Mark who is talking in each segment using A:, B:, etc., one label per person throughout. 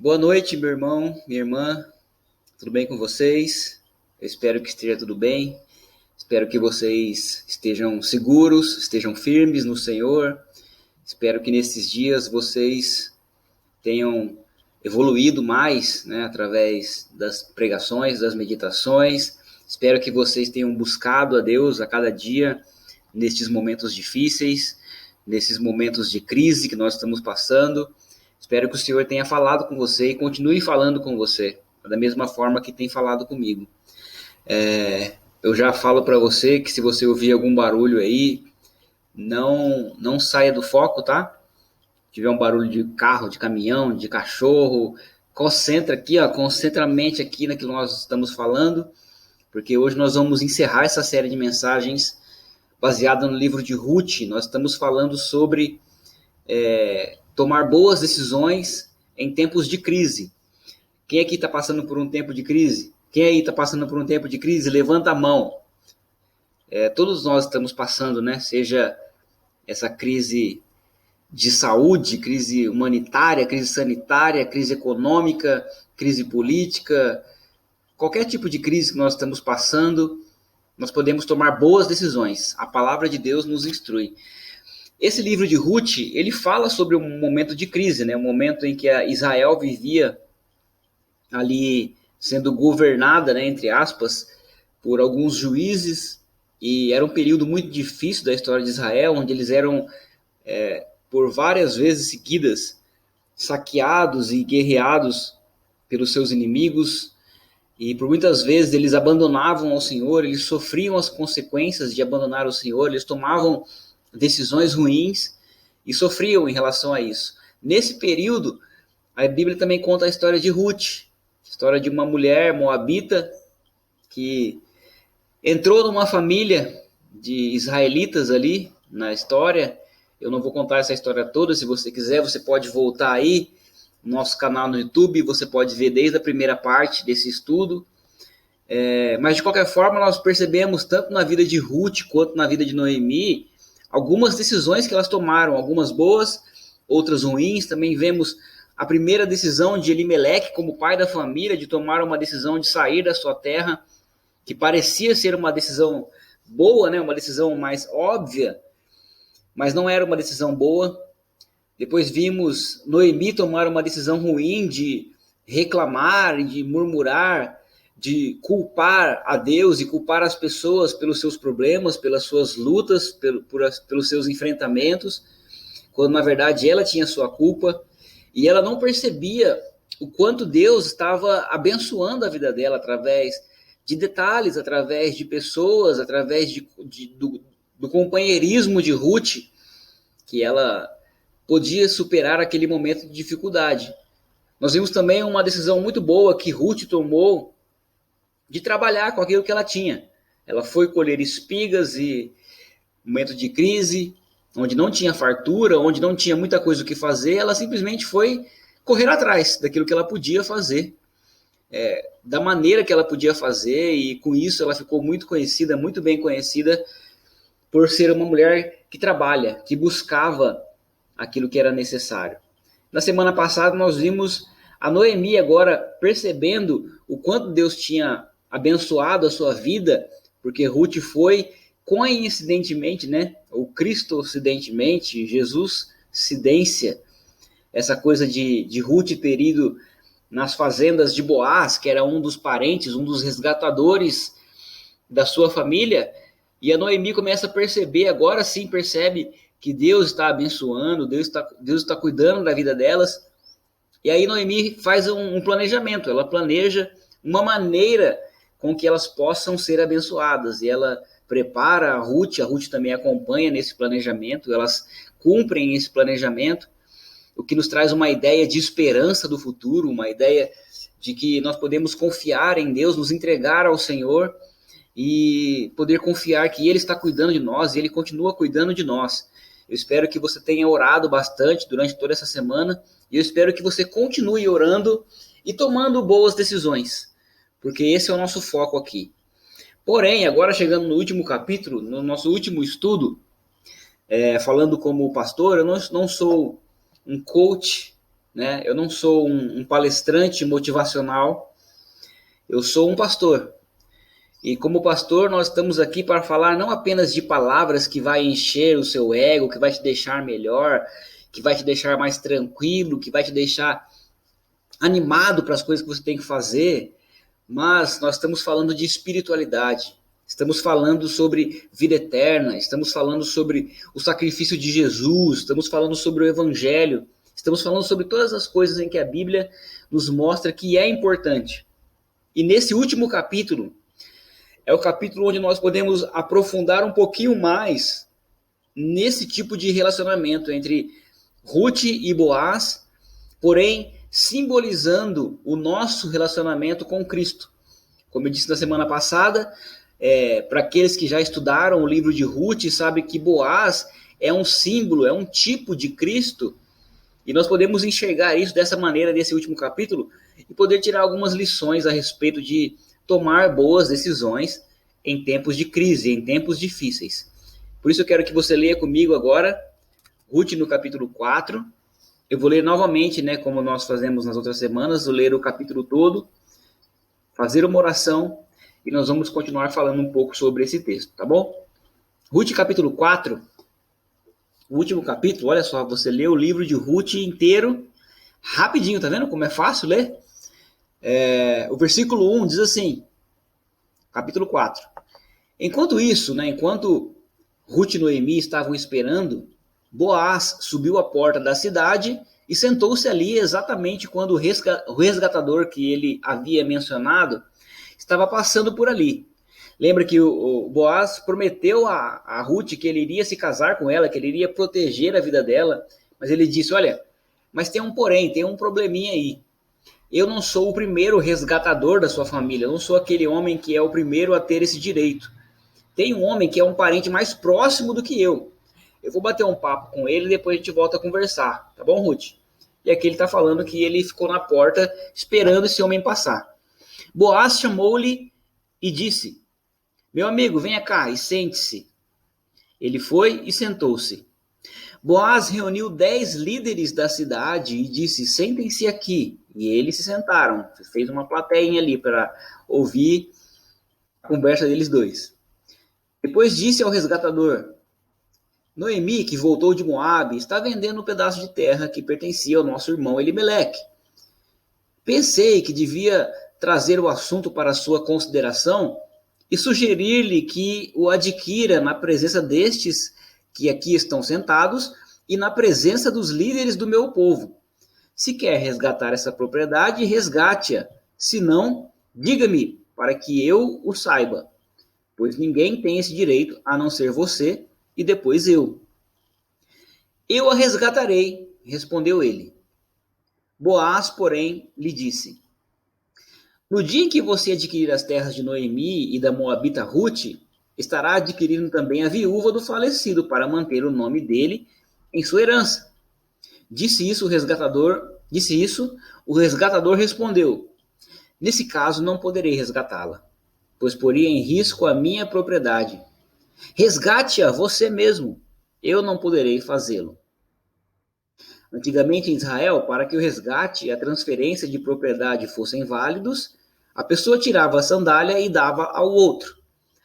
A: Boa noite, meu irmão, minha irmã. Tudo bem com vocês? Eu espero que esteja tudo bem. Espero que vocês estejam seguros, estejam firmes no Senhor. Espero que nesses dias vocês tenham evoluído mais, né, através das pregações, das meditações. Espero que vocês tenham buscado a Deus a cada dia nestes momentos difíceis, nesses momentos de crise que nós estamos passando. Espero que o Senhor tenha falado com você e continue falando com você, da mesma forma que tem falado comigo. Eu já falo para você que se você ouvir algum barulho aí, não saia do foco, tá? Se tiver um barulho de carro, de caminhão, de cachorro, concentra aqui, ó, concentra a mente aqui naquilo que nós estamos falando, porque hoje nós vamos encerrar essa série de mensagens baseada no livro de Ruth. Nós estamos falando sobre tomar boas decisões em tempos de crise. Quem aqui está passando por um tempo de crise? Quem aí está passando por um tempo de crise? Levanta a mão. Todos nós estamos passando, né? Seja essa crise de saúde, crise humanitária, crise sanitária, crise econômica, crise política, qualquer tipo de crise que nós estamos passando, nós podemos tomar boas decisões. A palavra de Deus nos instrui. Esse livro de Ruth, ele fala sobre um momento de crise, né? Um momento em que a Israel vivia ali sendo governada, né, entre aspas, por alguns juízes, e era um período muito difícil da história de Israel, onde eles eram, por várias vezes seguidas, saqueados e guerreados pelos seus inimigos, e por muitas vezes eles abandonavam ao Senhor, eles sofriam as consequências de abandonar o Senhor, eles tomavam decisões ruins e sofriam em relação a isso. Nesse período, a Bíblia também conta a história de Ruth, história de uma mulher moabita que entrou numa família de israelitas ali na história. Eu não vou contar essa história toda, se você quiser, você pode voltar aí no nosso canal no YouTube, você pode ver desde a primeira parte desse estudo. Mas de qualquer forma, nós percebemos, tanto na vida de Ruth quanto na vida de Noemi, algumas decisões que elas tomaram, algumas boas, outras ruins. Também vemos a primeira decisão de Elimeleque, como pai da família, de tomar uma decisão de sair da sua terra, que parecia ser uma decisão boa, né? Uma decisão mais óbvia, mas não era uma decisão boa. Depois vimos Noemi tomar uma decisão ruim de reclamar, de murmurar, de culpar a Deus e culpar as pessoas pelos seus problemas, pelas suas lutas, pelos seus enfrentamentos, quando na verdade ela tinha sua culpa, e ela não percebia o quanto Deus estava abençoando a vida dela através de detalhes, através de pessoas, através do companheirismo de Ruth, que ela podia superar aquele momento de dificuldade. Nós vimos também uma decisão muito boa que Ruth tomou de trabalhar com aquilo que ela tinha. Ela foi colher espigas e momento de crise, onde não tinha fartura, onde não tinha muita coisa o que fazer, ela simplesmente foi correr atrás daquilo que ela podia fazer, da maneira que ela podia fazer, e com isso ela ficou muito conhecida, muito bem conhecida, por ser uma mulher que trabalha, que buscava aquilo que era necessário. Na semana passada nós vimos a Noemi agora percebendo o quanto Deus tinha abençoado a sua vida, porque Ruth foi coincidentemente, né, ou Cristo-ocidentemente, Jesus-cidência, essa coisa de Ruth ter ido nas fazendas de Boaz, que era um dos parentes, um dos resgatadores da sua família, e a Noemi começa a perceber, agora sim percebe que Deus está abençoando, Deus está cuidando da vida delas. E aí Noemi faz um planejamento, ela planeja uma maneira com que elas possam ser abençoadas, e ela prepara a Ruth também acompanha nesse planejamento, elas cumprem esse planejamento, o que nos traz uma ideia de esperança do futuro, uma ideia de que nós podemos confiar em Deus, nos entregar ao Senhor e poder confiar que Ele está cuidando de nós e Ele continua cuidando de nós. Eu espero que você tenha orado bastante durante toda essa semana e eu espero que você continue orando e tomando boas decisões, porque esse é o nosso foco aqui. Porém, agora chegando no último capítulo, no nosso último estudo, falando como pastor, eu não sou um coach né? Eu não sou um palestrante motivacional, eu sou um pastor. E como pastor, nós estamos aqui para falar não apenas de palavras que vai encher o seu ego, que vai te deixar melhor, que vai te deixar mais tranquilo, que vai te deixar animado para as coisas que você tem que fazer, mas nós estamos falando de espiritualidade. Estamos falando sobre vida eterna, estamos falando sobre o sacrifício de Jesus, estamos falando sobre o evangelho, estamos falando sobre todas as coisas em que a Bíblia nos mostra que é importante. E nesse último capítulo, é o capítulo onde nós podemos aprofundar um pouquinho mais nesse tipo de relacionamento entre Ruth e Boaz, porém simbolizando o nosso relacionamento com Cristo. Como eu disse na semana passada, para aqueles que já estudaram o livro de Ruth, sabem que Boaz é um símbolo, é um tipo de Cristo, e nós podemos enxergar isso dessa maneira nesse último capítulo e poder tirar algumas lições a respeito de tomar boas decisões em tempos de crise, em tempos difíceis. Por isso eu quero que você leia comigo agora, Ruth no capítulo 4. Eu vou ler novamente, né, como nós fazemos nas outras semanas, vou ler o capítulo todo, fazer uma oração e nós vamos continuar falando um pouco sobre esse texto, tá bom? Ruth capítulo 4, o último capítulo, olha só, você lê o livro de Ruth inteiro, rapidinho, tá vendo como é fácil ler? O versículo 1 diz assim, capítulo 4. Enquanto isso, né, enquanto Ruth e Noemi estavam esperando, Boaz subiu à porta da cidade e sentou-se ali exatamente quando o resgatador que ele havia mencionado estava passando por ali. Lembra que o Boaz prometeu a Ruth que ele iria se casar com ela, que ele iria proteger a vida dela, mas ele disse, olha, mas tem um porém, tem um probleminha aí. Eu não sou o primeiro resgatador da sua família, eu não sou aquele homem que é o primeiro a ter esse direito. Tem um homem que é um parente mais próximo do que eu. Eu vou bater um papo com ele e depois a gente volta a conversar. Tá bom, Ruth? E aqui ele está falando que ele ficou na porta esperando esse homem passar. Boaz chamou-lhe e disse, meu amigo, venha cá e sente-se. Ele foi e sentou-se. Boaz reuniu 10 líderes da cidade e disse, sentem-se aqui. E eles se sentaram. Fez uma plateinha ali para ouvir a conversa deles dois. Depois disse ao resgatador, Noemi, que voltou de Moabe, está vendendo um pedaço de terra que pertencia ao nosso irmão Elimeleque. Pensei que devia trazer o assunto para sua consideração e sugerir-lhe que o adquira na presença destes que aqui estão sentados e na presença dos líderes do meu povo. Se quer resgatar essa propriedade, resgate-a. Se não, diga-me, para que eu o saiba. Pois ninguém tem esse direito a não ser você e depois eu. Eu a resgatarei, respondeu ele. Boaz, porém, lhe disse, no dia em que você adquirir as terras de Noemi e da Moabita Ruth, estará adquirindo também a viúva do falecido para manter o nome dele em sua herança. Disse isso, o resgatador respondeu, nesse caso não poderei resgatá-la, pois poria em risco a minha propriedade. Resgate-a você mesmo, eu não poderei fazê-lo. Antigamente em Israel, para que o resgate e a transferência de propriedade fossem válidos, a pessoa tirava a sandália e dava ao outro.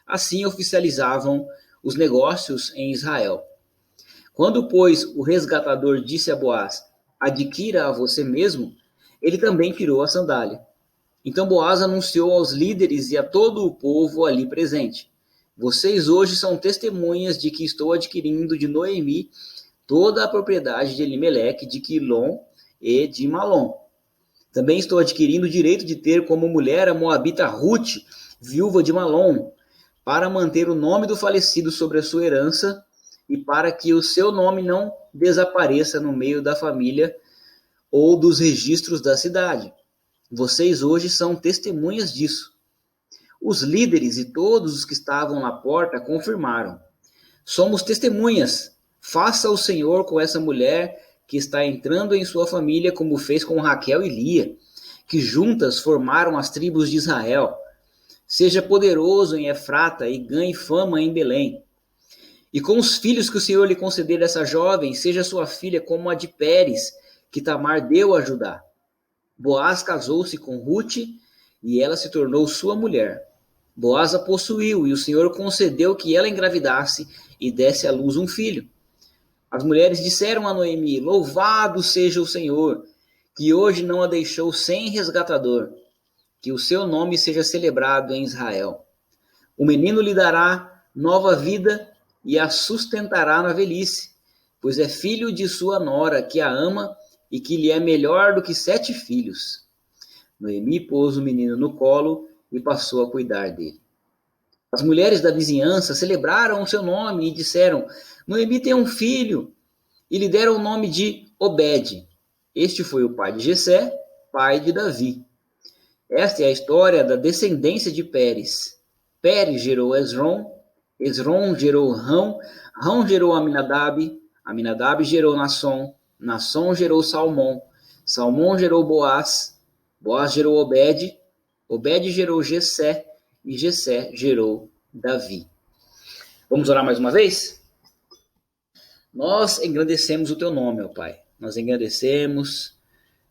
A: Assim oficializavam os negócios em Israel. Quando, pois, o resgatador disse a Boaz, adquira a você mesmo, ele também tirou a sandália. Então Boaz anunciou aos líderes e a todo o povo ali presente, vocês hoje são testemunhas de que estou adquirindo de Noemi toda a propriedade de Elimeleque, de Quilom e de Malom. Também estou adquirindo o direito de ter como mulher a moabita Ruth, viúva de Malom, para manter o nome do falecido sobre a sua herança e para que o seu nome não desapareça no meio da família ou dos registros da cidade. Vocês hoje são testemunhas disso. Os líderes e todos os que estavam na porta confirmaram. Somos testemunhas. Faça o Senhor com essa mulher que está entrando em sua família, como fez com Raquel e Lia, que juntas formaram as tribos de Israel. Seja poderoso em Efrata e ganhe fama em Belém. E com os filhos que o Senhor lhe conceder a essa jovem, seja sua filha como a de Pérez, que Tamar deu a Judá. Boaz casou-se com Rute e ela se tornou sua mulher. Boaz a possuiu e o Senhor concedeu que ela engravidasse e desse à luz um filho. As mulheres disseram a Noemi: Louvado seja o Senhor, que hoje não a deixou sem resgatador, que o seu nome seja celebrado em Israel. O menino lhe dará nova vida e a sustentará na velhice, pois é filho de sua nora, que a ama e que lhe é melhor do que 7 filhos. Noemi pôs o menino no colo e passou a cuidar dele. As mulheres da vizinhança celebraram o seu nome e disseram: Noemi tem um filho, e lhe deram o nome de Obed. Este foi o pai de Jessé, pai de Davi. Esta é a história da descendência de Pérez. Pérez gerou Esrom, Esrom gerou Rão, Rão gerou Aminadab, Aminadab gerou Nasson, Nasson gerou Salmão, Salmão gerou Boaz, Boaz gerou Obed, Obed gerou Jessé, e Jessé gerou Davi. Vamos orar mais uma vez? Nós engrandecemos o teu nome, ó Pai. Nós engrandecemos,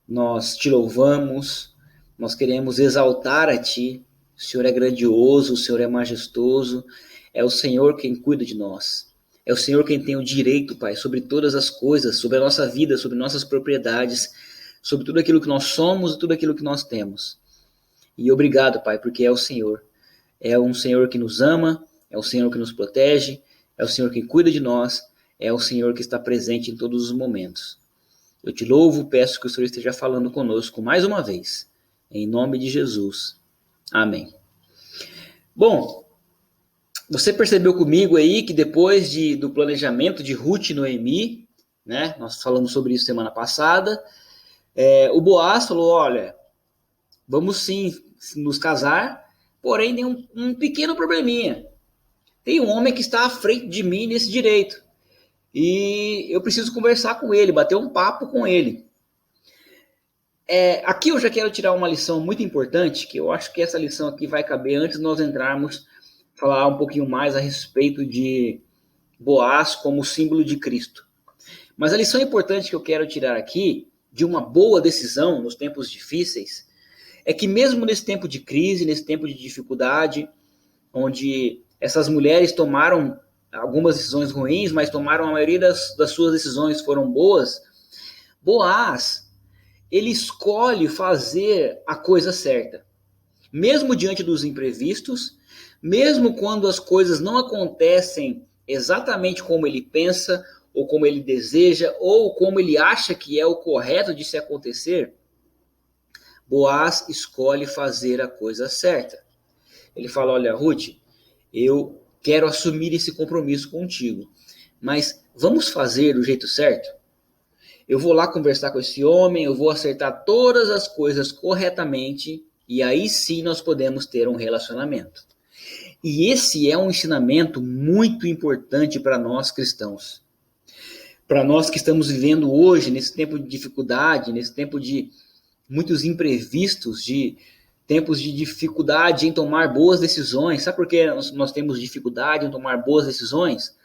A: nós te louvamos, nós queremos exaltar a ti. O Senhor é grandioso, o Senhor é majestoso, é o Senhor quem cuida de nós. É o Senhor quem tem o direito, Pai, sobre todas as coisas, sobre a nossa vida, sobre nossas propriedades, sobre tudo aquilo que nós somos e tudo aquilo que nós temos. E obrigado, Pai, porque é o Senhor. É um Senhor que nos ama, é o Senhor que nos protege, é o Senhor que cuida de nós, é o Senhor que está presente em todos os momentos. Eu te louvo, peço que o Senhor esteja falando conosco mais uma vez. Em nome de Jesus. Amém. Bom, você percebeu comigo aí que depois do planejamento de Ruth e Noemi, né, nós falamos sobre isso semana passada, o Boaz falou, olha, vamos sim nos casar, porém tem um pequeno probleminha. Tem um homem que está à frente de mim nesse direito. E eu preciso conversar com ele, bater um papo com ele. Aqui eu já quero tirar uma lição muito importante, que eu acho que essa lição aqui vai caber antes de nós entrarmos, falar um pouquinho mais a respeito de Boaz como símbolo de Cristo. Mas a lição importante que eu quero tirar aqui, de uma boa decisão nos tempos difíceis, é que mesmo nesse tempo de crise, nesse tempo de dificuldade, onde essas mulheres tomaram algumas decisões ruins, mas tomaram a maioria das suas decisões foram boas, Boaz, ele escolhe fazer a coisa certa. Mesmo diante dos imprevistos, mesmo quando as coisas não acontecem exatamente como ele pensa, ou como ele deseja, ou como ele acha que é o correto de se acontecer, Boaz escolhe fazer a coisa certa. Ele fala, olha, Ruth, eu quero assumir esse compromisso contigo, mas vamos fazer do jeito certo? Eu vou lá conversar com esse homem, eu vou acertar todas as coisas corretamente, e aí sim nós podemos ter um relacionamento. E esse é um ensinamento muito importante para nós cristãos. Para nós que estamos vivendo hoje, nesse tempo de dificuldade, nesse tempo de muitos imprevistos, de tempos de dificuldade em tomar boas decisões. Sabe por que nós temos dificuldade em tomar boas decisões?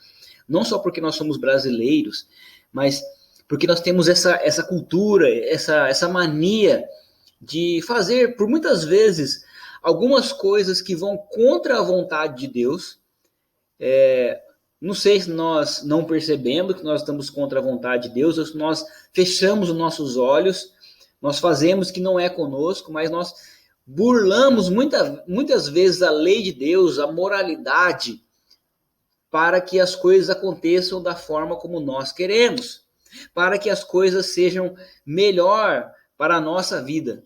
A: Não só porque nós somos brasileiros, mas porque nós temos essa cultura, essa mania de fazer, por muitas vezes, algumas coisas que vão contra a vontade de Deus. Não sei se nós não percebemos que nós estamos contra a vontade de Deus, ou se nós fechamos os nossos olhos, nós fazemos que não é conosco, mas nós burlamos muitas vezes a lei de Deus, a moralidade, para que as coisas aconteçam da forma como nós queremos, para que as coisas sejam melhor para a nossa vida.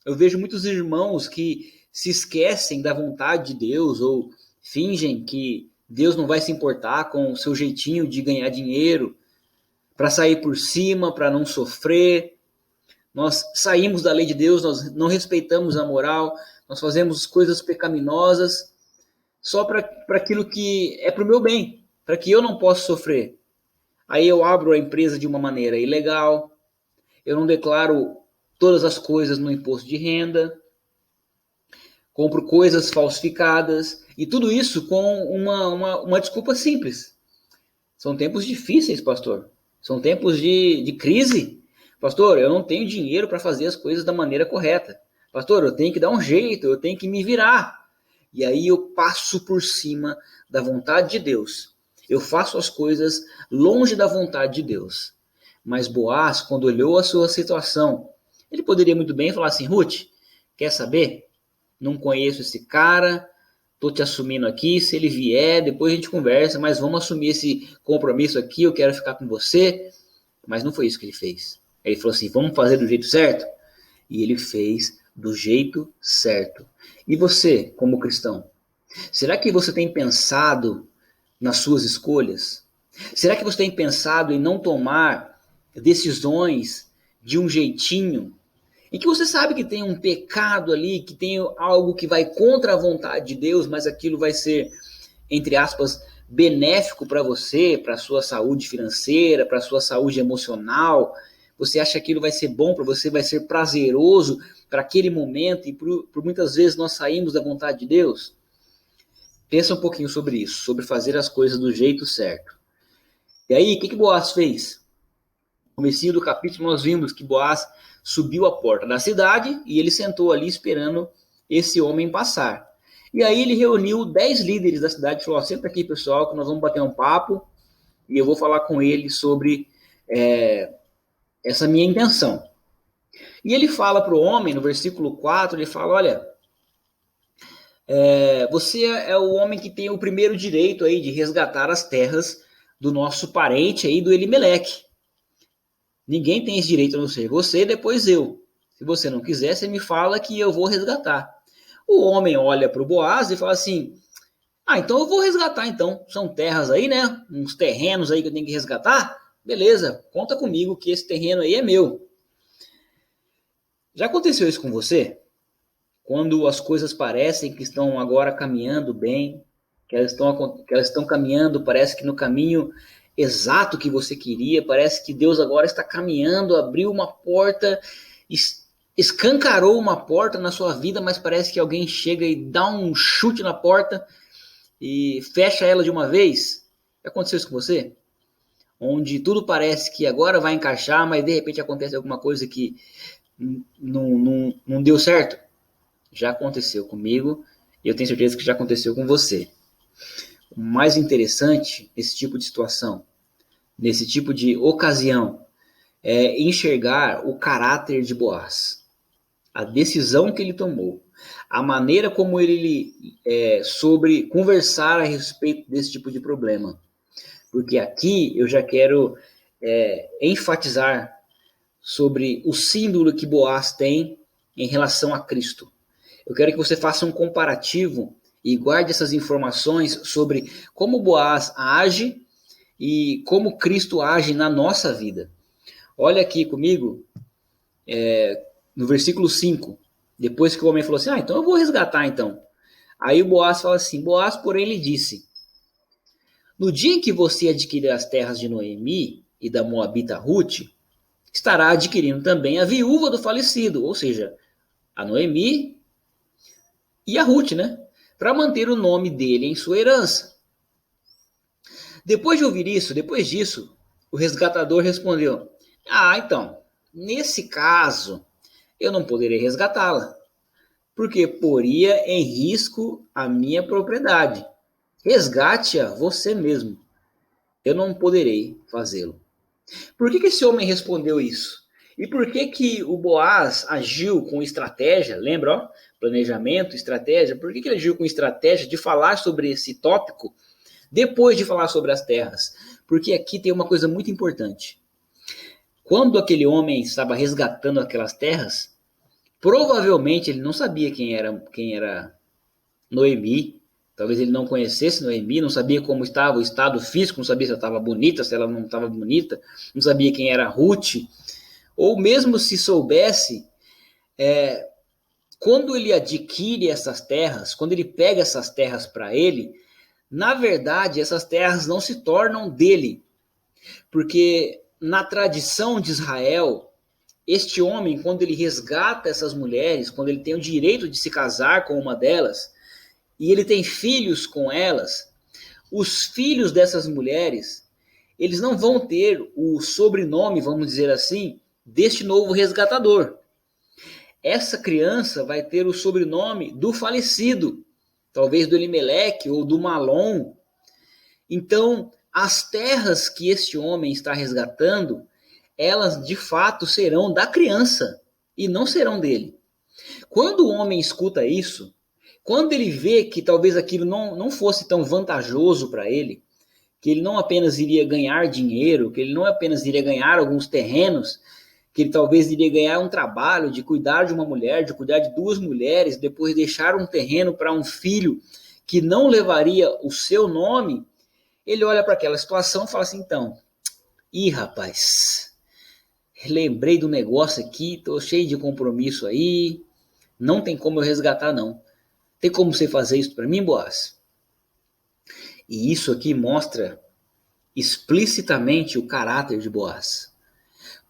A: Eu vejo muitos irmãos que se esquecem da vontade de Deus ou fingem que Deus não vai se importar com o seu jeitinho de ganhar dinheiro, para sair por cima, para não sofrer. Nós saímos da lei de Deus, nós não respeitamos a moral, nós fazemos coisas pecaminosas só para aquilo que é para o meu bem, para que eu não possa sofrer. Aí eu abro a empresa de uma maneira ilegal, eu não declaro todas as coisas no imposto de renda, compro coisas falsificadas, e tudo isso com uma desculpa simples. São tempos difíceis, pastor. São tempos de crise. Pastor, eu não tenho dinheiro para fazer as coisas da maneira correta. Pastor, eu tenho que dar um jeito, eu tenho que me virar. E aí eu passo por cima da vontade de Deus. Eu faço as coisas longe da vontade de Deus. Mas Boaz, quando olhou a sua situação, ele poderia muito bem falar assim: Ruth, quer saber? Não conheço esse cara, estou te assumindo aqui, se ele vier, depois a gente conversa, mas vamos assumir esse compromisso aqui, eu quero ficar com você. Mas não foi isso que ele fez. Ele falou assim: vamos fazer do jeito certo? E ele fez do jeito certo. E você, como cristão, será que você tem pensado nas suas escolhas? Será que você tem pensado em não tomar decisões de um jeitinho, em que você sabe que tem um pecado ali, que tem algo que vai contra a vontade de Deus, mas aquilo vai ser, entre aspas, benéfico para você, para a sua saúde financeira, para a sua saúde emocional? Você acha que aquilo vai ser bom para você, vai ser prazeroso para aquele momento, e por muitas vezes nós saímos da vontade de Deus? Pensa um pouquinho sobre isso, sobre fazer as coisas do jeito certo. E aí, o que Boaz fez? No comecinho do capítulo nós vimos que Boaz subiu à porta da cidade e ele sentou ali esperando esse homem passar. E aí ele reuniu 10 líderes da cidade e falou: senta aqui, pessoal, que nós vamos bater um papo e eu vou falar com eles sobre essa minha intenção. E ele fala para o homem, no versículo 4, ele fala: olha, você é o homem que tem o primeiro direito aí de resgatar as terras do nosso parente aí, do Elimeleque. Ninguém tem esse direito a não ser você, depois eu. Se você não quiser, você me fala que eu vou resgatar. O homem olha para o Boaz e fala assim: então eu vou resgatar então. São terras aí, né? Uns terrenos aí que eu tenho que resgatar. Beleza, conta comigo que esse terreno aí é meu. Já aconteceu isso com você? Quando as coisas parecem que estão agora caminhando bem, que elas estão caminhando, parece que no caminho exato que você queria, parece que Deus agora está caminhando, abriu uma porta, escancarou uma porta na sua vida, mas parece que alguém chega e dá um chute na porta e fecha ela de uma vez. Já aconteceu isso com você? Onde tudo parece que agora vai encaixar, mas de repente acontece alguma coisa que não deu certo? Já aconteceu comigo e eu tenho certeza que já aconteceu com você. O mais interessante nesse tipo de situação, nesse tipo de ocasião, é enxergar o caráter de Boaz, a decisão que ele tomou, a maneira como ele sobre conversar a respeito desse tipo de problema. Porque aqui eu já quero enfatizar sobre o símbolo que Boaz tem em relação a Cristo. Eu quero que você faça um comparativo e guarde essas informações sobre como Boaz age e como Cristo age na nossa vida. Olha aqui comigo, no versículo 5, depois que o homem falou assim: então eu vou resgatar então. Aí o Boaz fala assim: Boaz, porém, lhe disse: no dia em que você adquirir as terras de Noemi e da Moabita Ruth, estará adquirindo também a viúva do falecido, ou seja, a Noemi e a Ruth, né? Para manter o nome dele em sua herança. Depois de ouvir isso, depois disso, o resgatador respondeu: então, nesse caso, eu não poderei resgatá-la, porque poria em risco a minha propriedade. Resgate-a você mesmo. Eu não poderei fazê-lo. Por que esse homem respondeu isso? E por que o Boaz agiu com estratégia? Lembra, ó? Planejamento, estratégia. Por que ele agiu com estratégia de falar sobre esse tópico depois de falar sobre as terras? Porque aqui tem uma coisa muito importante. Quando aquele homem estava resgatando aquelas terras, provavelmente ele não sabia quem era Noemi. Talvez ele não conhecesse Noemi, não sabia como estava o estado físico, não sabia se ela estava bonita, se ela não estava bonita, não sabia quem era Ruth. Ou mesmo se soubesse, quando ele adquire essas terras, quando ele pega essas terras para ele, na verdade essas terras não se tornam dele. Porque na tradição de Israel, este homem, quando ele resgata essas mulheres, quando ele tem o direito de se casar com uma delas, e ele tem filhos com elas, os filhos dessas mulheres, eles não vão ter o sobrenome, vamos dizer assim, deste novo resgatador. Essa criança vai ter o sobrenome do falecido, talvez do Elimeleque ou do Malom. Então, as terras que este homem está resgatando, elas de fato serão da criança e não serão dele. Quando o homem escuta isso, quando ele vê que talvez aquilo não fosse tão vantajoso para ele, que ele não apenas iria ganhar dinheiro, que ele não apenas iria ganhar alguns terrenos, que ele talvez iria ganhar um trabalho de cuidar de uma mulher, de cuidar de duas mulheres, depois deixar um terreno para um filho que não levaria o seu nome, ele olha para aquela situação e fala assim, então, rapaz, lembrei do negócio aqui, tô cheio de compromisso aí, não tem como eu resgatar não. Tem como você fazer isso para mim, Boaz? E isso aqui mostra explicitamente o caráter de Boaz.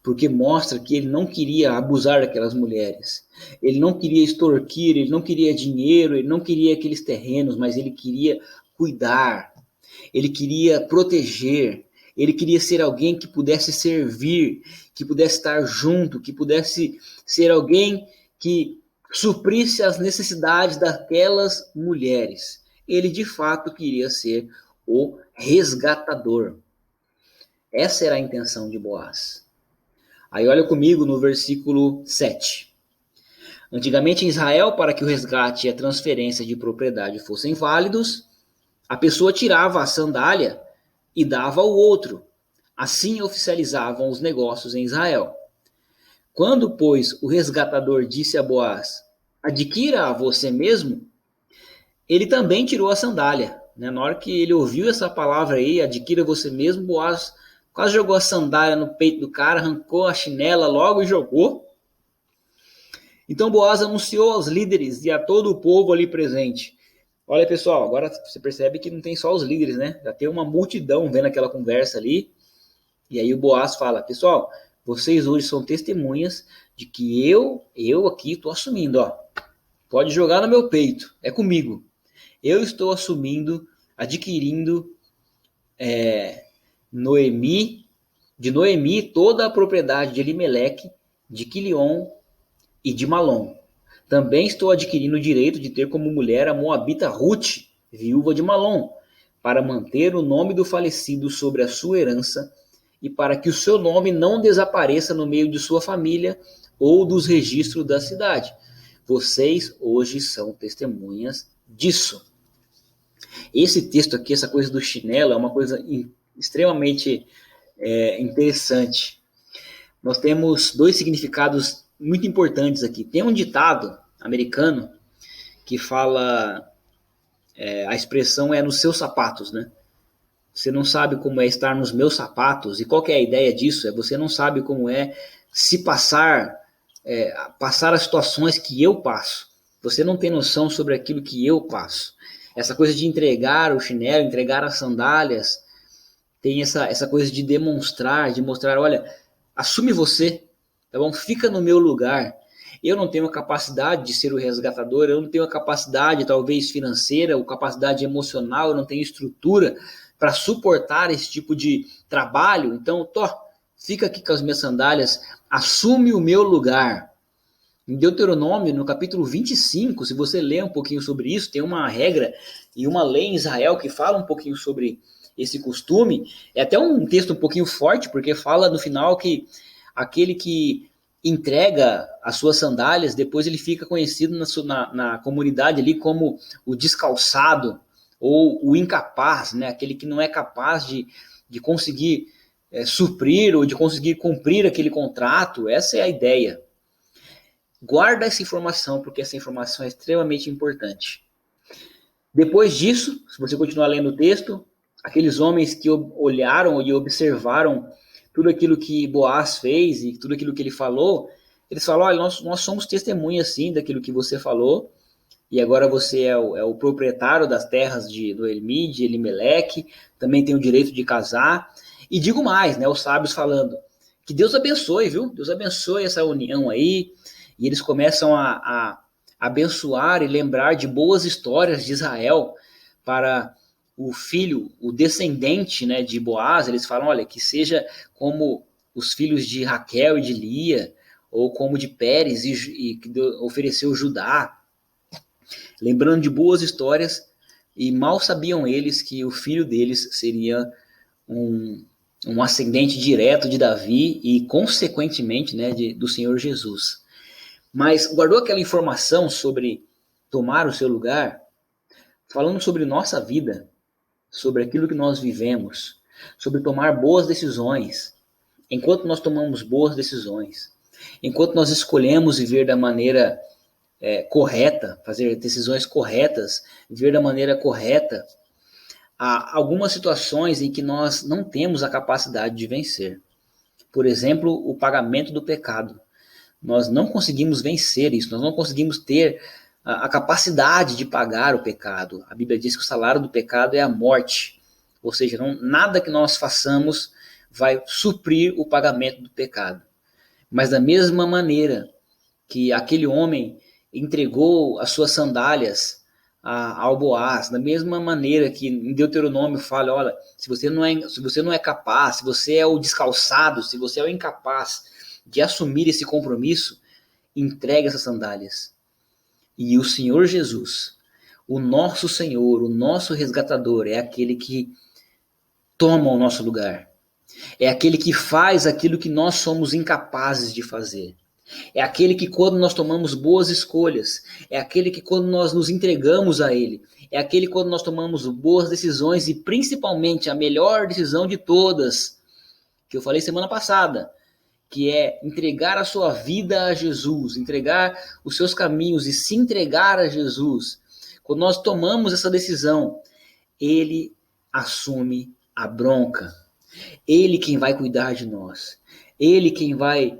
A: Porque mostra que ele não queria abusar daquelas mulheres. Ele não queria extorquir, ele não queria dinheiro, ele não queria aqueles terrenos, mas ele queria cuidar. Ele queria proteger. Ele queria ser alguém que pudesse servir, que pudesse estar junto, que pudesse ser alguém que suprisse as necessidades daquelas mulheres. Ele de fato queria ser o resgatador. Essa era a intenção de Boaz. Aí olha comigo no versículo 7. Antigamente em Israel, para que o resgate e a transferência de propriedade fossem válidos, a pessoa tirava a sandália e dava ao outro. Assim oficializavam os negócios em Israel. Quando, pois, o resgatador disse a Boaz, adquira a você mesmo, ele também tirou a sandália. Na hora que ele ouviu essa palavra aí, adquira você mesmo, Boaz quase jogou a sandália no peito do cara, arrancou a chinela logo e jogou. Então Boaz anunciou aos líderes e a todo o povo ali presente. Olha, pessoal, agora você percebe que não tem só os líderes, né? Já tem uma multidão vendo aquela conversa ali. E aí o Boaz fala, pessoal, vocês hoje são testemunhas de que eu aqui estou assumindo, ó. Pode jogar no meu peito, é comigo. Eu estou assumindo, adquirindo de Noemi toda a propriedade de Elimeleque, de Quilion e de Malom. Também estou adquirindo o direito de ter como mulher a moabita Ruth, viúva de Malom, para manter o nome do falecido sobre a sua herança e para que o seu nome não desapareça no meio de sua família ou dos registros da cidade. Vocês hoje são testemunhas disso. Esse texto aqui, essa coisa do chinelo, é uma coisa extremamente interessante. Nós temos dois significados muito importantes aqui. Tem um ditado americano que fala, a expressão é nos seus sapatos, né? Você não sabe como é estar nos meus sapatos. E qual que é a ideia disso? Você não sabe como é se passar as situações que eu passo. Você não tem noção sobre aquilo que eu passo. Essa coisa de entregar o chinelo, entregar as sandálias, tem essa coisa de demonstrar, de mostrar, olha, assume você, tá bom? Fica no meu lugar. Eu não tenho a capacidade de ser o resgatador, eu não tenho a capacidade, talvez, financeira, ou capacidade emocional, eu não tenho estrutura para suportar esse tipo de trabalho. Então, fica aqui com as minhas sandálias, assume o meu lugar. Em Deuteronômio, no capítulo 25, se você ler um pouquinho sobre isso, tem uma regra e uma lei em Israel que fala um pouquinho sobre esse costume. É até um texto um pouquinho forte, porque fala no final que aquele que entrega as suas sandálias, depois ele fica conhecido na comunidade ali como o descalçado ou o incapaz, né? Aquele que não é capaz de conseguir suprir ou de conseguir cumprir aquele contrato. Essa é a ideia. Guarda essa informação, porque essa informação é extremamente importante. Depois disso, se você continuar lendo o texto, aqueles homens que olharam e observaram tudo aquilo que Boaz fez e tudo aquilo que ele falou, eles falaram, olha, nós somos testemunhas sim daquilo que você falou, e agora você é o proprietário das terras de Noemi, de Elimeleque, também tem o direito de casar. E digo mais, né, os sábios falando, que Deus abençoe, viu? Deus abençoe essa união aí. E eles começam a abençoar e lembrar de boas histórias de Israel para o filho, o descendente, né, de Boaz. Eles falam, olha, que seja como os filhos de Raquel e de Lia, ou como de Pérez e que ofereceu Judá, lembrando de boas histórias, e mal sabiam eles que o filho deles seria um ascendente direto de Davi e, consequentemente, né, do Senhor Jesus. Mas guardou aquela informação sobre tomar o seu lugar, falando sobre nossa vida, sobre aquilo que nós vivemos, sobre tomar boas decisões. Enquanto nós tomamos boas decisões, enquanto nós escolhemos viver da maneira correta, fazer decisões corretas, viver da maneira correta, há algumas situações em que nós não temos a capacidade de vencer. Por exemplo, o pagamento do pecado. Nós não conseguimos vencer isso, nós não conseguimos ter a capacidade de pagar o pecado. A Bíblia diz que o salário do pecado é a morte. Ou seja, nada que nós façamos vai suprir o pagamento do pecado. Mas da mesma maneira que aquele homem entregou as suas sandálias ao Boaz, da mesma maneira que em Deuteronômio fala, olha, se você não é capaz, se você é o descalçado, se você é o incapaz de assumir esse compromisso, entregue essas sandálias. E o Senhor Jesus, o nosso Senhor, o nosso resgatador, é aquele que toma o nosso lugar. É aquele que faz aquilo que nós somos incapazes de fazer. É aquele que, quando nós tomamos boas escolhas, é aquele que, quando nós nos entregamos a Ele, é aquele que, quando nós tomamos boas decisões, e principalmente a melhor decisão de todas, que eu falei semana passada, que é entregar a sua vida a Jesus, entregar os seus caminhos e se entregar a Jesus. Quando nós tomamos essa decisão, Ele assume a bronca. Ele quem vai cuidar de nós. Ele quem vai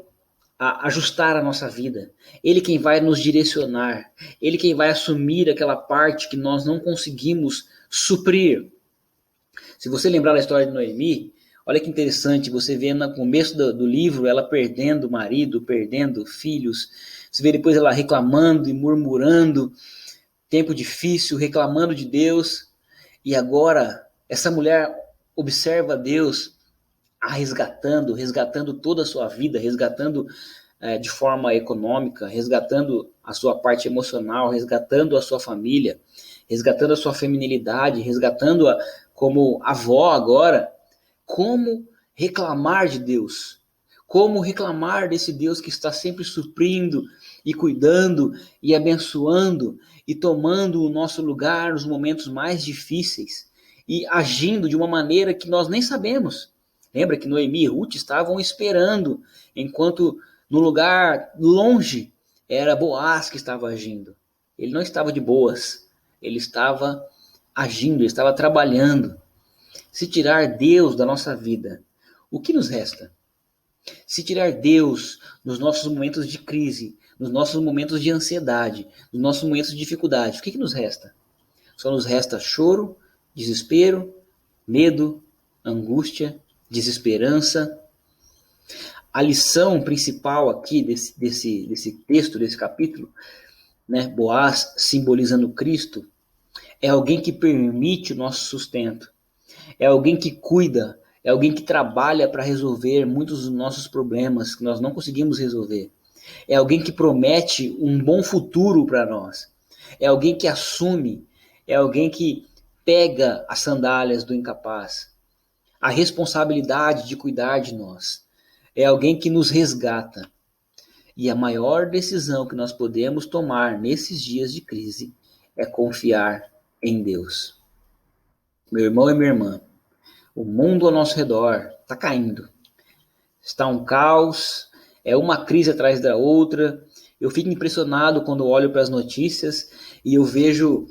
A: ajustar a nossa vida. Ele quem vai nos direcionar. Ele quem vai assumir aquela parte que nós não conseguimos suprir. Se você lembrar da história de Noemi, olha que interessante, você vê no começo do livro ela perdendo o marido, perdendo filhos. Você vê depois ela reclamando e murmurando, tempo difícil, reclamando de Deus. E agora essa mulher observa Deus resgatando toda a sua vida, resgatando de forma econômica, resgatando a sua parte emocional, resgatando a sua família, resgatando a sua feminilidade, resgatando-a como avó agora. Como reclamar de Deus? Como reclamar desse Deus que está sempre suprindo e cuidando e abençoando e tomando o nosso lugar nos momentos mais difíceis e agindo de uma maneira que nós nem sabemos. Lembra que Noemi e Ruth estavam esperando, enquanto no lugar longe era Boaz que estava agindo. Ele não estava de boas, ele estava agindo, ele estava trabalhando. Se tirar Deus da nossa vida, o que nos resta? Se tirar Deus nos nossos momentos de crise, nos nossos momentos de ansiedade, nos nossos momentos de dificuldade, o que nos resta? Só nos resta choro, desespero, medo, angústia, desesperança. A lição principal aqui desse texto, desse capítulo, né, Boaz simbolizando Cristo, é alguém que permite o nosso sustento. É alguém que cuida, é alguém que trabalha para resolver muitos dos nossos problemas que nós não conseguimos resolver. É alguém que promete um bom futuro para nós. É alguém que assume, é alguém que pega as sandálias do incapaz, a responsabilidade de cuidar de nós. É alguém que nos resgata. E a maior decisão que nós podemos tomar nesses dias de crise é confiar em Deus. Meu irmão e minha irmã, o mundo ao nosso redor está caindo. Está um caos, é uma crise atrás da outra. Eu fico impressionado quando olho para as notícias e eu vejo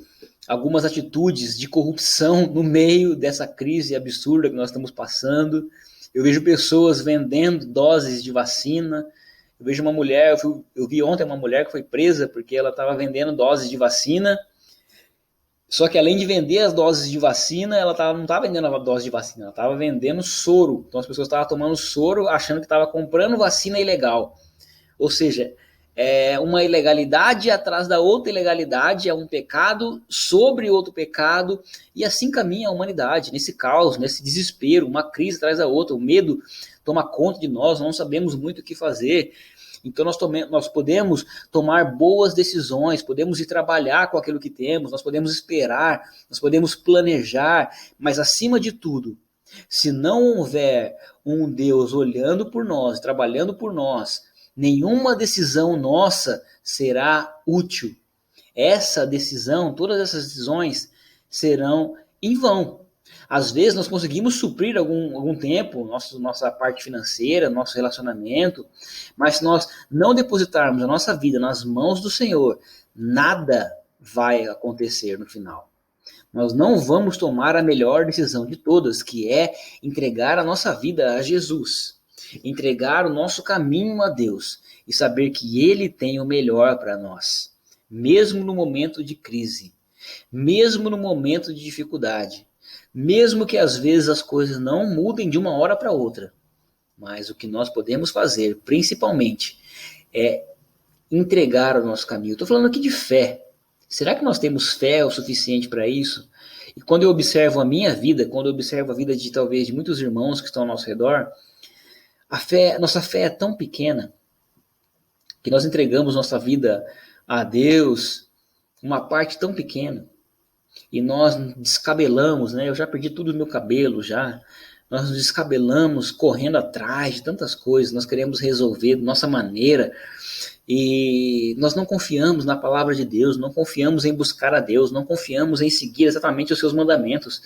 A: algumas atitudes de corrupção no meio dessa crise absurda que nós estamos passando. Eu vejo pessoas vendendo doses de vacina. Eu vejo uma mulher, eu vi ontem uma mulher que foi presa porque ela estava vendendo doses de vacina. Só que além de vender as doses de vacina, ela não estava vendendo a dose de vacina, ela estava vendendo soro. Então as pessoas estavam tomando soro achando que estava comprando vacina ilegal. Ou seja, É uma ilegalidade atrás da outra ilegalidade, é um pecado sobre outro pecado, e assim caminha a humanidade, nesse caos, nesse desespero, uma crise atrás da outra, o medo toma conta de nós não sabemos muito o que fazer. Então nós podemos tomar boas decisões, podemos ir trabalhar com aquilo que temos, nós podemos esperar, nós podemos planejar, mas acima de tudo, se não houver um Deus olhando por nós, trabalhando por nós, nenhuma decisão nossa será útil. Essa decisão, todas essas decisões serão em vão. Às vezes nós conseguimos suprir algum tempo nossa parte financeira, nosso relacionamento, mas se nós não depositarmos a nossa vida nas mãos do Senhor, nada vai acontecer no final. Nós não vamos tomar a melhor decisão de todas, que é entregar a nossa vida a Jesus, entregar o nosso caminho a Deus e saber que Ele tem o melhor para nós, mesmo no momento de crise, mesmo no momento de dificuldade, mesmo que às vezes as coisas não mudem de uma hora para outra. Mas o que nós podemos fazer, principalmente, é entregar o nosso caminho. Estou falando aqui de fé. Será que nós temos fé o suficiente para isso? E quando eu observo a minha vida, quando eu observo a vida de talvez de muitos irmãos que estão ao nosso redor, nossa fé é tão pequena que nós entregamos nossa vida a Deus, uma parte tão pequena, e nós descabelamos, né? Eu já perdi tudo o meu cabelo já. Nós nos descabelamos correndo atrás de tantas coisas, nós queremos resolver de nossa maneira, e nós não confiamos na palavra de Deus, não confiamos em buscar a Deus, não confiamos em seguir exatamente os seus mandamentos,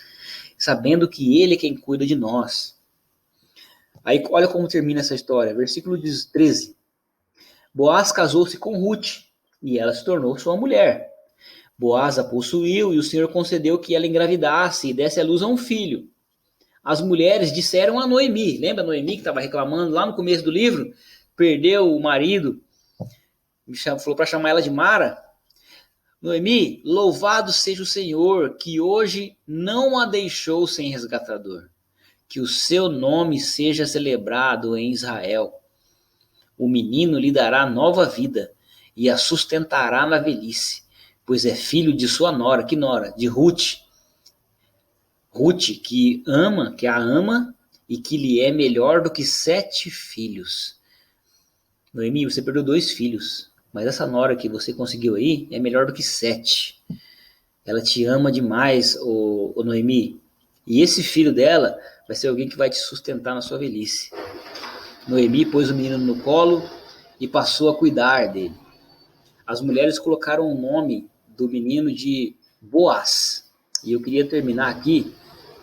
A: sabendo que Ele é quem cuida de nós. Aí olha como termina essa história, versículo 13. Boaz casou-se com Ruth, e ela se tornou sua mulher. Boaz a possuiu, e o Senhor concedeu que ela engravidasse e desse à luz a um filho. As mulheres disseram a Noemi, lembra a Noemi que estava reclamando lá no começo do livro? Perdeu o marido, falou para chamar ela de Mara. Noemi, louvado seja o Senhor, que hoje não a deixou sem resgatador. Que o seu nome seja celebrado em Israel. O menino lhe dará nova vida e a sustentará na velhice, pois é filho de sua nora. Que nora? De Ruth. Ruth, que a ama e que lhe é melhor do que 7 filhos. Noemi, você perdeu 2 filhos, mas essa nora que você conseguiu aí é melhor do que 7. Ela te ama demais, ô Noemi. E esse filho dela vai ser alguém que vai te sustentar na sua velhice. Noemi pôs o menino no colo e passou a cuidar dele. As mulheres colocaram o nome do menino de Boaz. E eu queria terminar aqui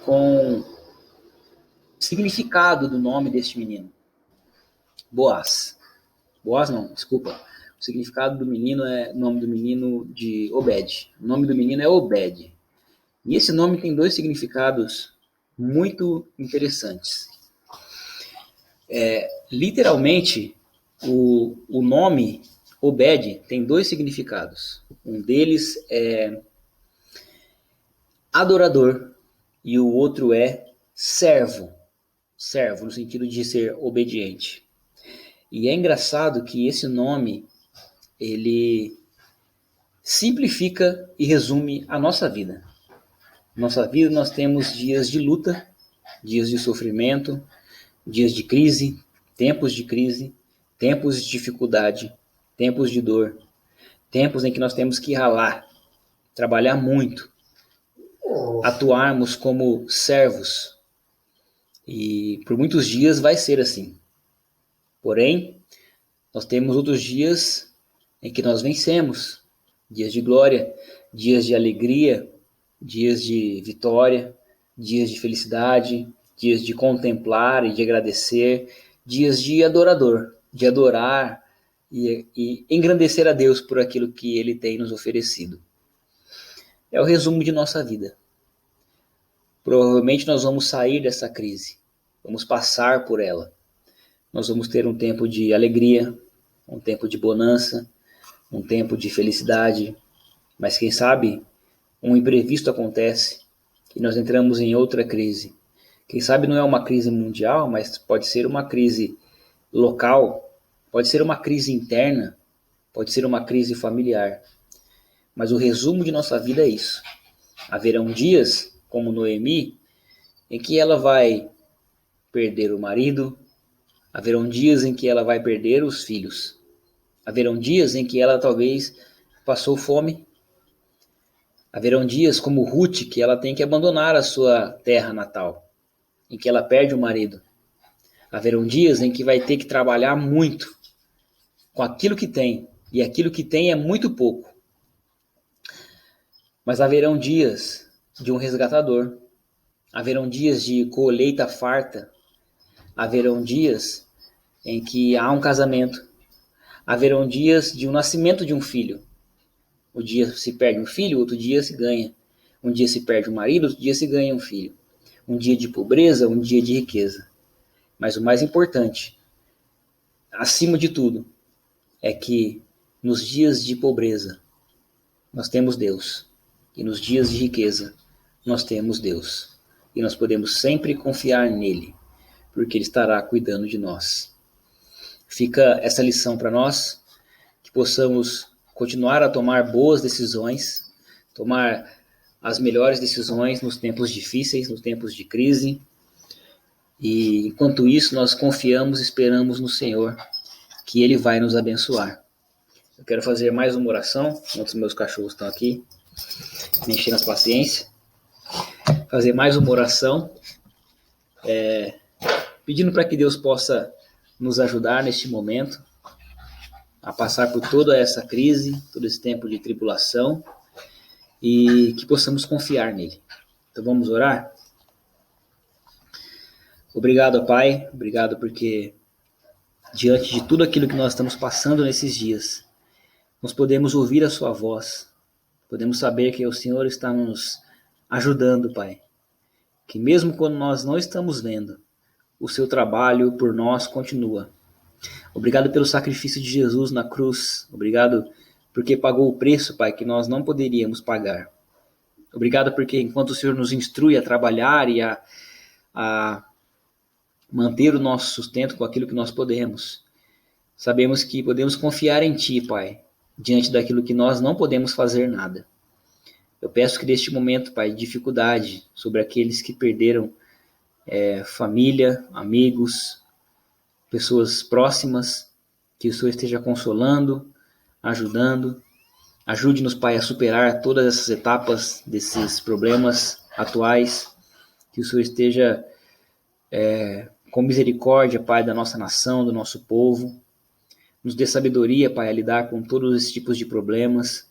A: com o significado do nome deste menino. Boaz. Boaz não, desculpa. O significado do menino é o nome do menino de Obed. O nome do menino é Obed. E esse nome tem 2 significados muito interessantes. Literalmente, o nome Obed tem 2 significados. Um deles é adorador e o outro é servo. Servo no sentido de ser obediente. E é engraçado que esse nome, ele simplifica e resume a nossa vida. Nossa vida nós temos dias de luta, dias de sofrimento, dias de crise, tempos de dificuldade, tempos de dor, tempos em que nós temos que ralar, trabalhar muito, atuarmos como servos. E por muitos dias vai ser assim. Porém, nós temos outros dias em que nós vencemos, dias de glória, dias de alegria, dias de vitória, dias de felicidade, dias de contemplar e de agradecer, dias de adorador, de adorar e engrandecer a Deus por aquilo que Ele tem nos oferecido. É o resumo de nossa vida. Provavelmente nós vamos sair dessa crise, vamos passar por ela. Nós vamos ter um tempo de alegria, um tempo de bonança, um tempo de felicidade, mas quem sabe um imprevisto acontece e nós entramos em outra crise. Quem sabe não é uma crise mundial, mas pode ser uma crise local, pode ser uma crise interna, pode ser uma crise familiar. Mas o resumo de nossa vida é isso. Haverão dias, como Noemi, em que ela vai perder o marido, haverão dias em que ela vai perder os filhos, haverão dias em que ela talvez passou fome, haverão dias como Ruth, que ela tem que abandonar a sua terra natal, em que ela perde o marido, haverão dias em que vai ter que trabalhar muito com aquilo que tem, e aquilo que tem é muito pouco. Mas haverão dias de um resgatador, haverão dias de colheita farta, haverão dias em que há um casamento, haverão dias de um nascimento de um filho. Um dia se perde um filho, outro dia se ganha. Um dia se perde um marido, outro dia se ganha um filho. Um dia de pobreza, um dia de riqueza. Mas o mais importante, acima de tudo, é que nos dias de pobreza nós temos Deus. E nos dias de riqueza nós temos Deus. E nós podemos sempre confiar nele, porque ele estará cuidando de nós. Fica essa lição para nós, que possamos continuar a tomar boas decisões, tomar as melhores decisões nos tempos difíceis, nos tempos de crise. E enquanto isso, nós confiamos e esperamos no Senhor, que ele vai nos abençoar. Eu quero fazer mais uma oração, enquanto os meus cachorros estão aqui, me enchendo a paciência. Fazer mais uma oração, pedindo para que Deus possa nos ajudar neste momento a passar por toda essa crise, todo esse tempo de tribulação, e que possamos confiar nele. Então vamos orar? Obrigado, Pai, obrigado porque diante de tudo aquilo que nós estamos passando nesses dias, nós podemos ouvir a sua voz, podemos saber que o Senhor está nos ajudando, Pai, que mesmo quando nós não estamos vendo, o seu trabalho por nós continua. Obrigado pelo sacrifício de Jesus na cruz. Obrigado porque pagou o preço, Pai, que nós não poderíamos pagar. Obrigado porque enquanto o Senhor nos instrui a trabalhar e a manter o nosso sustento com aquilo que nós podemos, sabemos que podemos confiar em Ti, Pai, diante daquilo que nós não podemos fazer nada. Eu peço que neste momento, Pai, de dificuldade sobre aqueles que perderam família, amigos, pessoas próximas, que o Senhor esteja consolando, ajudando. Ajude-nos, Pai, a superar todas essas etapas desses problemas atuais. Que o Senhor esteja com misericórdia, Pai, da nossa nação, do nosso povo. Nos dê sabedoria, Pai, a lidar com todos esses tipos de problemas.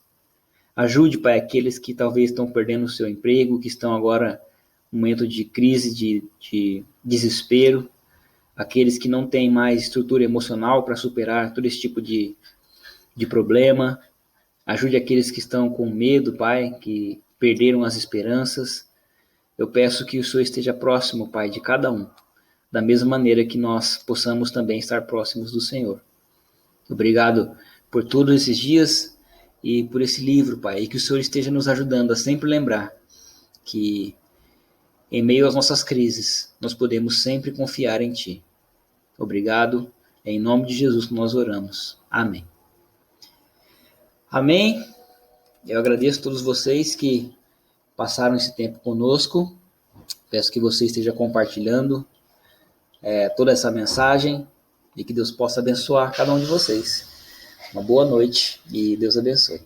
A: Ajude, Pai, aqueles que talvez estão perdendo o seu emprego, que estão agora num momento de crise, de desespero. Aqueles que não têm mais estrutura emocional para superar todo esse tipo de problema. Ajude aqueles que estão com medo, Pai, que perderam as esperanças. Eu peço que o Senhor esteja próximo, Pai, de cada um, da mesma maneira que nós possamos também estar próximos do Senhor. Obrigado por todos esses dias e por esse livro, Pai, e que o Senhor esteja nos ajudando a sempre lembrar que em meio às nossas crises, nós podemos sempre confiar em Ti. Obrigado. É em nome de Jesus que nós oramos. Amém. Amém. Eu agradeço a todos vocês que passaram esse tempo conosco. Peço que você esteja compartilhando toda essa mensagem e que Deus possa abençoar cada um de vocês. Uma boa noite e Deus abençoe.